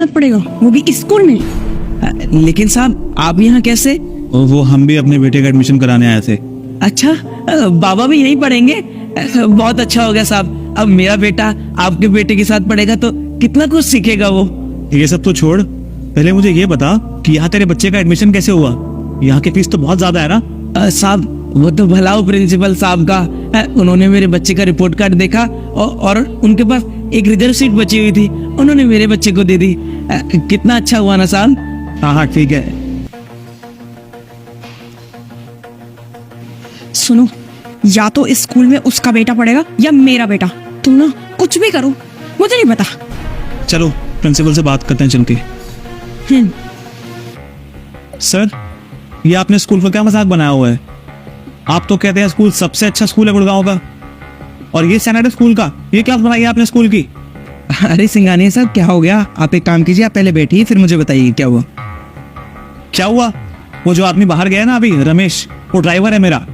पड़ेगा, वो भी स्कूल में। लेकिन साहब आप यहाँ कैसे? वो हम भी अपने बेटे का एडमिशन कराने आए थे। अच्छा, बाबा भी यहीं पढ़ेंगे? बहुत अच्छा हो गया साहब। अब मेरा बेटा आपके बेटे के साथ पढ़ेगा तो कितना कुछ सीखेगा वो। ये सब तो छोड़, पहले मुझे ये बता कि यहाँ तेरे बच्चे का एडमिशन कैसे हुआ? यहाँ की फीस तो बहुत ज्यादा है ना। साहब वो तो भला हो प्रिंसिपल साहब का, उन्होंने मेरे बच्चे का रिपोर्ट कार्ड देखा और उनके पास एक रिजर्व सीट बची हुई थी, उन्होंने मेरे बच्चे को दे दी। कितना अच्छा हुआ ना साहब। हाँ हाँ ठीक है। सुनो, या तो इस स्कूल में उसका बेटा पढ़ेगा या मेरा बेटा। तुम ना कुछ भी करो, मुझे नहीं पता। चलो प्रिंसिपल से बात करते हैं चल के। सर, ये आपने स्कूल का क्या मजाक बनाया हुआ है? आप तो कहते हैं स्कूल सबसे अच्छा स्कूल है गुड़गांव का, और ये स्टैंडर्ड स्कूल का ये क्लास बनाई है आपने स्कूल की। अरे सिंघानिया साहब क्या हो गया? आप एक काम कीजिए, आप पहले बैठिए फिर मुझे बताइए क्या हुआ। क्या हुआ? वो जो आदमी बाहर गया ना अभी, रमेश, वो ड्राइवर है मेरा।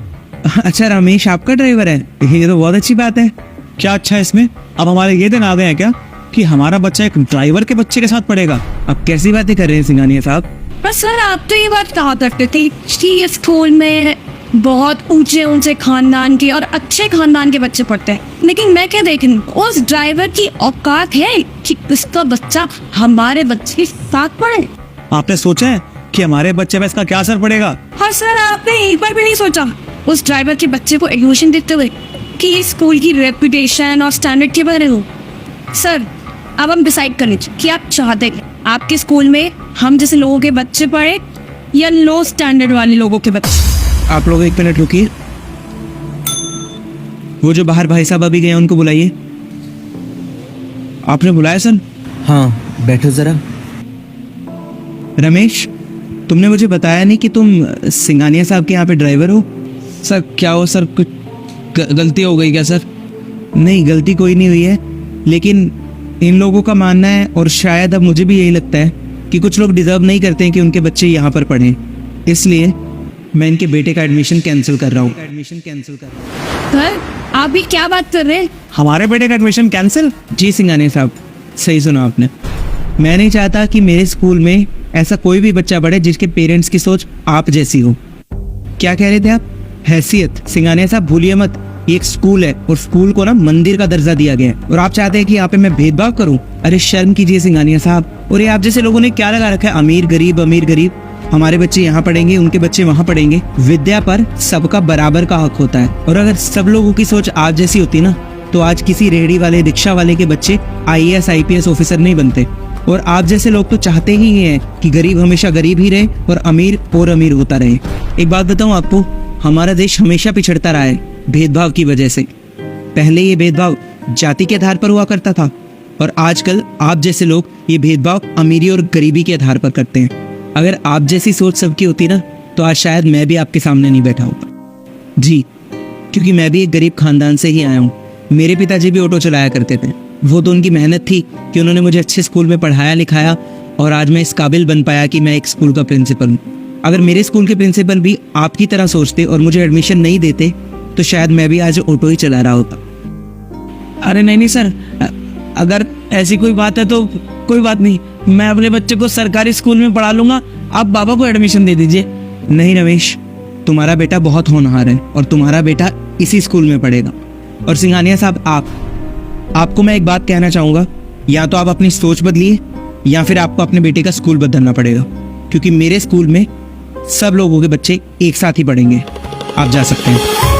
अच्छा, रमेश आपका ड्राइवर है? ये तो बहुत अच्छी बात है। क्या अच्छा है इसमें? अब हमारे ये दिन आ गए हैं क्या कि हमारा बच्चा एक ड्राइवर के बच्चे के साथ पढ़ेगा? अब कैसी बातें कर रहे हैं सिंघानिया साहब? पर सर आप तो ये बात कहा करते थे कि ये स्कूल में बहुत ऊंचे ऊंचे खानदान के और अच्छे खानदान के बच्चे पढ़ते हैं, लेकिन मैं क्या देख रही हूँ, उस ड्राइवर की औकात है कि उसका बच्चा हमारे बच्चे के साथ पढ़े। आपने सोचा है कि हमारे बच्चे पे इसका क्या असर पड़ेगा? हाँ सर, आपने एक बार भी नहीं सोचा उस ड्राइवर के बच्चे को एडमिशन देते हुए कि इस स्कूल की रेपुटेशन और स्टैंडर्ड के बारे में? सर अब हम डिसाइड कर लीजिए कि आप चाहते हैं आपके स्कूल में हम जैसे लोगों के बच्चे पढ़े या लो स्टैंडर्ड वाले लोगों के बच्चे। आप लोग एक मिनट रुकिए, वो जो बाहर भाई साहब अभी गए उनको बुलाइए। आपने बुलाया सर? हाँ बैठो जरा। रमेश, तुमने मुझे बताया नहीं कि तुम सिंघानिया साहब के यहाँ पे ड्राइवर हो। सर क्या हो सर, कुछ गलती हो गई क्या सर? नहीं, गलती कोई नहीं हुई है, लेकिन इन लोगों का मानना है और शायद अब मुझे भी यही लगता है कि कुछ लोग डिजर्व नहीं करते हैं कि उनके बच्चे यहाँ पर पढ़ें, इसलिए मैं इनके बेटे का एडमिशन कैंसिल कर रहा हूँ। सर आप भी क्या बात कर रहे हैं? हमारे बेटे का एडमिशन कैंसिल? जी सिंघानिया साहब, सही सुना आपने। मैं नहीं चाहता कि मेरे स्कूल में ऐसा कोई भी बच्चा पढ़े जिसके पेरेंट्स की सोच आप जैसी हो। क्या कह रहे थे आप? हैसियत? सिंघानिया साहब भूलिए मत, ये एक स्कूल है और स्कूल को ना मंदिर का दर्जा दिया गया है, और आप चाहते हैं कि यहाँ पे मैं भेदभाव करूँ? अरे शर्म कीजिए सिंघानिया साहब। और ये आप जैसे लोगों ने क्या लगा रखा है, अमीर गरीब अमीर गरीब। हमारे बच्चे यहाँ पढ़ेंगे, उनके बच्चे वहाँ पढ़ेंगे। विद्या पर सबका बराबर का हक होता है, और अगर सब लोगों की सोच आप जैसी होती ना तो आज किसी रेहड़ी वाले रिक्शा वाले के बच्चे IAS IPS ऑफिसर नहीं बनते। और आप जैसे लोग तो चाहते ही हैं कि गरीब हमेशा गरीब ही रहे और अमीर होता रहे। एक बात बताऊं आपको, हमारा देश हमेशा पिछड़ता रहा है भेदभाव की वजह से। पहले ये भेदभाव जाति के आधार पर हुआ करता था, और आजकल आप जैसे लोग ये भेदभाव अमीरी और गरीबी के आधार पर करते हैं। अगर आप जैसी सोच सबकी होती ना तो आज शायद मैं भी आपके सामने नहीं बैठा होता। जी, क्योंकि मैं भी एक गरीब खानदान से ही आया हूँ। मेरे पिताजी भी ऑटो चलाया करते थे। वो तो उनकी मेहनत थी कि उन्होंने मुझे अच्छे स्कूल में पढ़ाया लिखाया, और आज मैं इस काबिल बन पाया कि मैं एक स्कूल का प्रिंसिपल हूँ। अगर मेरे स्कूल के प्रिंसिपल भी आपकी तरह सोचते और मुझे एडमिशन नहीं देते तो शायद मैं भी आज ऑटो ही चला रहा होता। अरे नहीं सर, अगर ऐसी कोई बात है तो कोई बात नहीं, मैं अपने बच्चे को सरकारी स्कूल में पढ़ा लूंगा, आप बाबा को एडमिशन दे दीजिए। नहीं रमेश, तुम्हारा बेटा बहुत होनहार है और तुम्हारा बेटा इसी स्कूल में पढ़ेगा। और सिंघानिया साहब, आपको मैं एक बात कहना चाहूँगा, या तो आप अपनी सोच बदलिए या फिर आपको अपने बेटे का स्कूल बदलना पड़ेगा, क्योंकि मेरे स्कूल में सब लोगों के बच्चे एक साथ ही पढ़ेंगे। आप जा सकते हैं।